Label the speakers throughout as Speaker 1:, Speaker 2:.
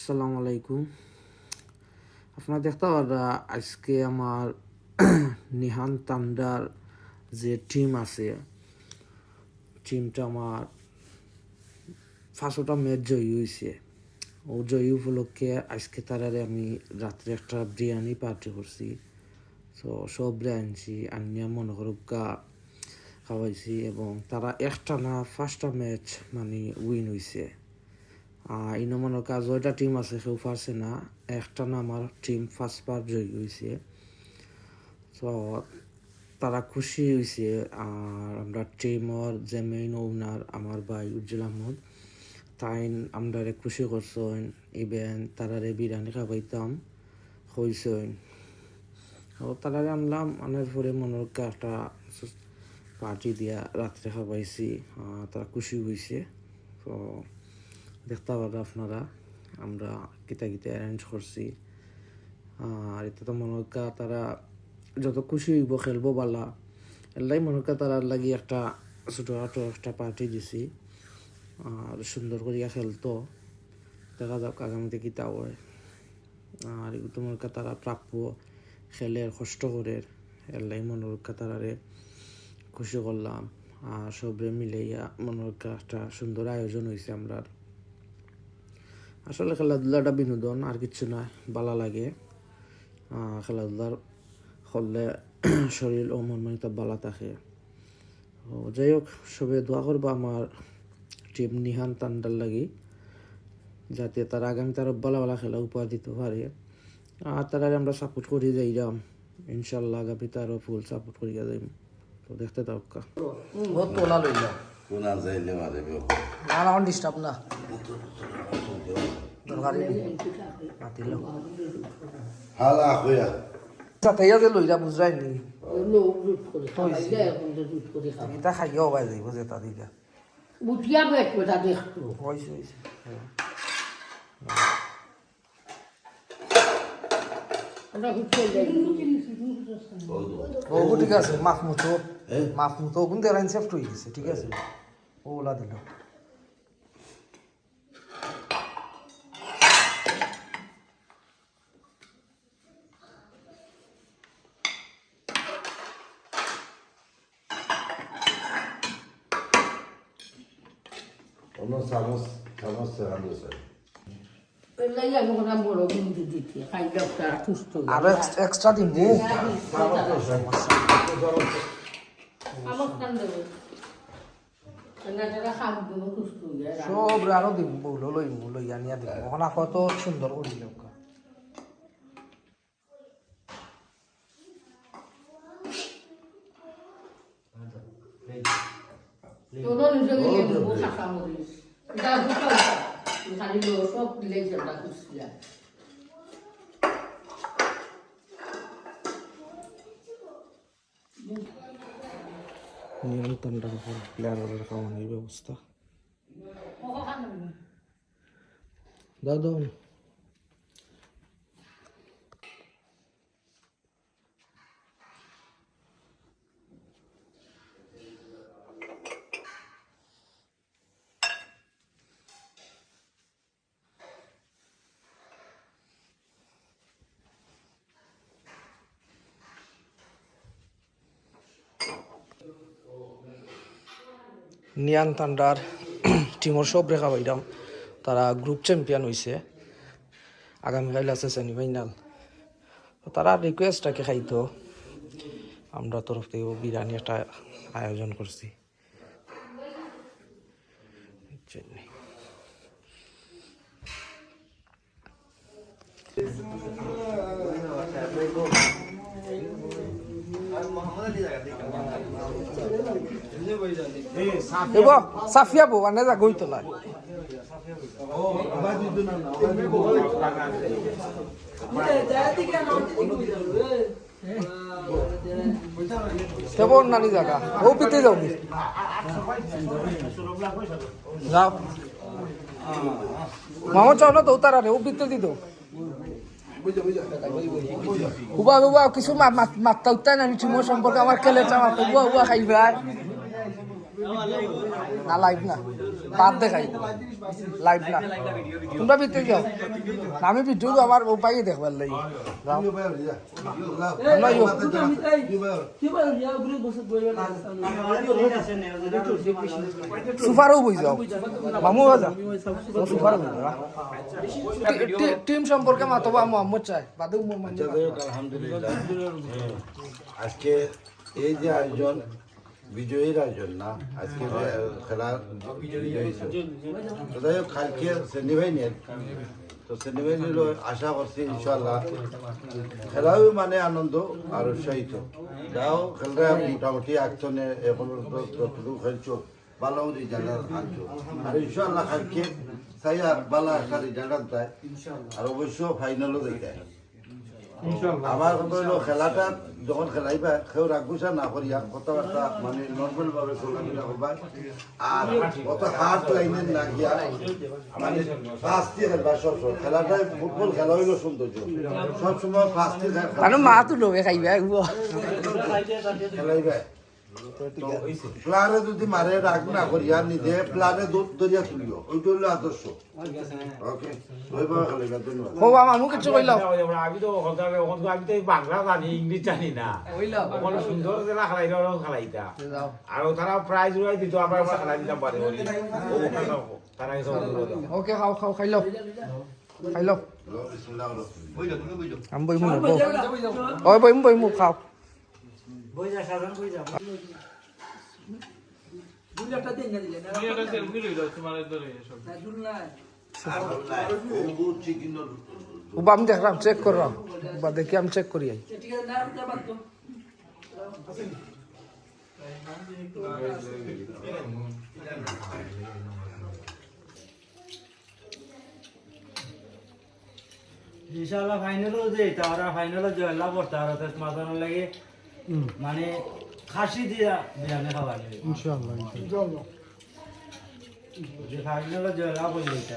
Speaker 1: আসসালামু আলাইকুম। আপনারা দেখতে পারা আজকে আমার নিহান তান্ডার যে টিম আছে, টিমটা আমার 5টা ম্যাচ জয়ী হয়েছে। ও জয়ী উপলক্ষে আজকে তারারে আমি রাত্রে একটা বিরিয়ানি পার্টি করছি। তো সব আনছি, আনিয়া মনে করুকা খাওয়াইছি এবং তারা একটা না 5টা ম্যাচ মানে উইন হয়েছে। ইনো মনে কাজ 6টা টিম আছে, কেউ পারছে না। একটা না আমার টিম ফার্স্টবার জয়ী হয়েছে। তো তারা খুশি হয়েছে। আর আমরা টিমর যে মেইন ওনার আমার ভাই উজ্জ্বল আহমদ, তাই আমরা খুশি করছেন। ইভেন তারারে বিরিয়ানি খাওয়াইতাম হয়েছেন। তারারে আনলাম, আনার পরে মনে একটা পার্টি দিয়া রাত্রে খাওয়াইছি। তারা খুশি হয়েছে। তো দেখতে পারা আপনারা আমরা কিতা কিতা অ্যারেঞ্জ করছি। আর এটা তো মনে তারা যত খুশি হইব খেলবো বালা, এলাই মনে তারা লাগি একটা ছোটো একটা পার্টি দিছি। আর সুন্দর করিয়া খেলতো, দেখা যাক আগামীতে কিতা হয়। আর এগুলো মনে তারা প্রাপ্য খেলের কষ্ট করে, এলাই মনে তারারে খুশি করলাম। আর সবরে মিলাইয়া মনে একটা সুন্দর আয়োজন হয়েছে। আমরা আসলে খেলাধুলাটা বিনোদন, আর কিছু নয়, ভালো লাগে। খেলাধুলার করলে শরীর ও মন মানসিকতা ভালো থাকে। যাই হোক, সবে দোয়া করবো আমার টিম নিহান তান্ডার লাগি, যাতে তারা আগামীতে আরো ভালো ভালো খেলা উপহার দিতে পারে। আর তারা আমরা সাপোর্ট করি যাইরাম, ইনশাল্লাহ আগামীতে আরো ফুল সাপোর্ট করিয়া যাইম। তো দেখতে থাকা
Speaker 2: তোলা লইলা
Speaker 3: কোনা যাইলে মারে
Speaker 2: না না ডিস্টার্ব না দরকারি মাতিল
Speaker 3: হালা হইয়া
Speaker 2: তাইয়া যে লইলা বুঝাইনি এটা খাইয়া হবাই যাইব যে তা দিকা
Speaker 4: বুটিয়া বেট বেটা দেখতো
Speaker 2: হইছে হইছে ও ঠিক আছে মাফমুতো ওগুন দেরাইন সেফট হয়ে গেছে, ঠিক আছে ওলা দিল।
Speaker 3: অন্য চামচ চামচ সেখানে স্যার
Speaker 2: আরো এক্সট্রা দিন সব আরো দিব বউলো লইয়া নিয়া দিব। এখন কত সুন্দর করিল নিয়ন্ত্রণটার উপর প্লেয়ারের খাওয়ানোর ব্যবস্থা। দাদা নিয়ান তান্ডার টিমর সব রেখা বাইরাম, তারা গ্রুপ চ্যাম্পিয়ন হয়েছে। আগামীকাল আছে সেমিফাইনাল। তারা রিকোয়েস্টটাকে খাইতো, আমরা তরফ থেকে বিরিয়ানি একটা আয়োজন করছি। সাফিয়া বউ আনে যা গই তোলায় কেমন নানি জায়গা ও পিতে যাও যাও মামা চাও না তো তারা রে ও পিতে দিত উবা উবা কিছু মাত্তা উত্তাই নানি টিমোর সম্পর্কে আমার খেলে চাওয়া উবা উবা খাইবা না লাইভ না বাদ দেখাই লাইভ না তোমরা ভিতরে যাও আমি ভিডিও আমার উপায় দেখবার লাগি সুফারও বই যাও মামু যাও সুফারও বই যাও টিম সম্পর্কে মাতবা মোহাম্মদ চাই বাদু মোহাম্মদ
Speaker 3: আলহামদুলিল্লাহ আজকে এই যে আয়োজন বিজয়ীর আয়োজন না আজকে খেলার বিজয়ী হয়েছে তো যাই হোক কালকে সেমিফাইনাল তো সেমিফাইনাল আশা করছি ইনশাল্লাহ খেলাও মানে আনন্দ আর উৎসাহিত যাও খেলরা মোটামুটি একজনে এখন যতটুকু খেলছো ভালো রেজাল্ট আনছো আর ইনশাল্লাহ কালকে চাই আর ভালো একটা রেজাল্ট আনতায় আর অবশ্য ফাইনালও দেখায় আমার কথা হলো খেলাটা যখন খেলাইবা কেউ রাগুসা না করিয়া কথাবার্তা মানে নর্মাল ভাবে খেলাধুলা করবা আর কত হার্ড লাইনে না গিয়া মানে ফার্স্ট দিয়ে খেলবা সবসময় খেলাটা ফুটবল খেলা হইলো সৌন্দর্য সবসময় ফার্স্ট দিয়ে
Speaker 2: কারণ মা তো লোভে খাইবে
Speaker 3: খেলাইবা প্লারে যদি মারে রাগ না করিয়া নিজে প্লারে দুধ ধরিয়া তুলিও ওইটা হলো আদর্শ ওকে ওইভাবে খেলাইবা ধন্যবাদ
Speaker 2: ও মামু কিছু কইলাও
Speaker 5: আমি তো আমি তো বাংলা জানি ইংলিশ জানি না ওখানে সুন্দর জেলা খেলাইতে খেলাইতা আর তারা প্রাইজ উড়াই দিত আমরা খেলাই দিতাম পারে তারা
Speaker 2: ওকে খাও খাও খাইলো খাইলো আমি বইমু না ওই বইমু খাও উবা আমি দেখলাম চেক করলাম উবা দেখি আমি চেক করি
Speaker 6: ইনশাআল্লাহ ফাইনালও যে তারা ফাইনালও জয়লাভ করতে আর মাঝানো লাগে মানে খাসি দিয়া বিরিয়ানি খাওয়া যাবে
Speaker 2: ইনশাআল্লাহ
Speaker 6: যে ফাইনালও জয়লাভ হয়ে যেতে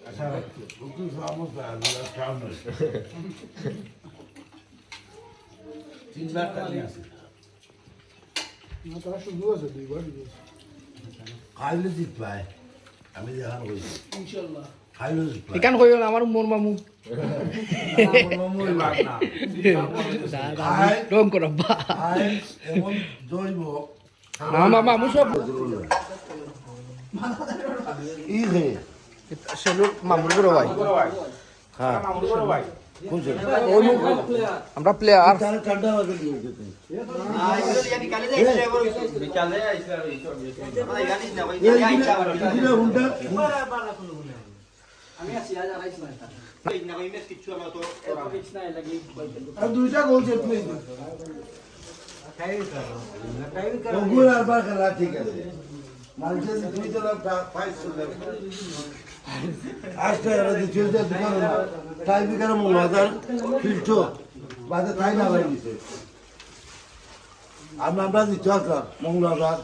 Speaker 6: আশা রাখছি
Speaker 3: খাইলে জিত পায় আমি দেখান কইছি ইনশাআল্লাহ খাইলে জিত পায়
Speaker 2: এখান কইও না আমার মোর মামু রং করো বা
Speaker 3: এমন দইব
Speaker 2: মামা মামু সব
Speaker 3: ই হে
Speaker 2: সেলুর মামুর বড় ভাই
Speaker 3: হ্যাঁ বুঝছো
Speaker 2: আমরা প্লেয়ার
Speaker 3: তার ঠান্ডা বাজে দিয়ে দিতে আর দুইটা গোল সেট হয়ে গেল ওগুলো আবার খেলা ঠিক আছে মালটা দুই জলা ফাইট চলে আজকে এরা যে চলতে দোকান না তাই বিকার মঙ্গলবার ফিল্টো বাদে তাই না ভাই দিছে আমরা দিতে আসলাম মঙ্গলবার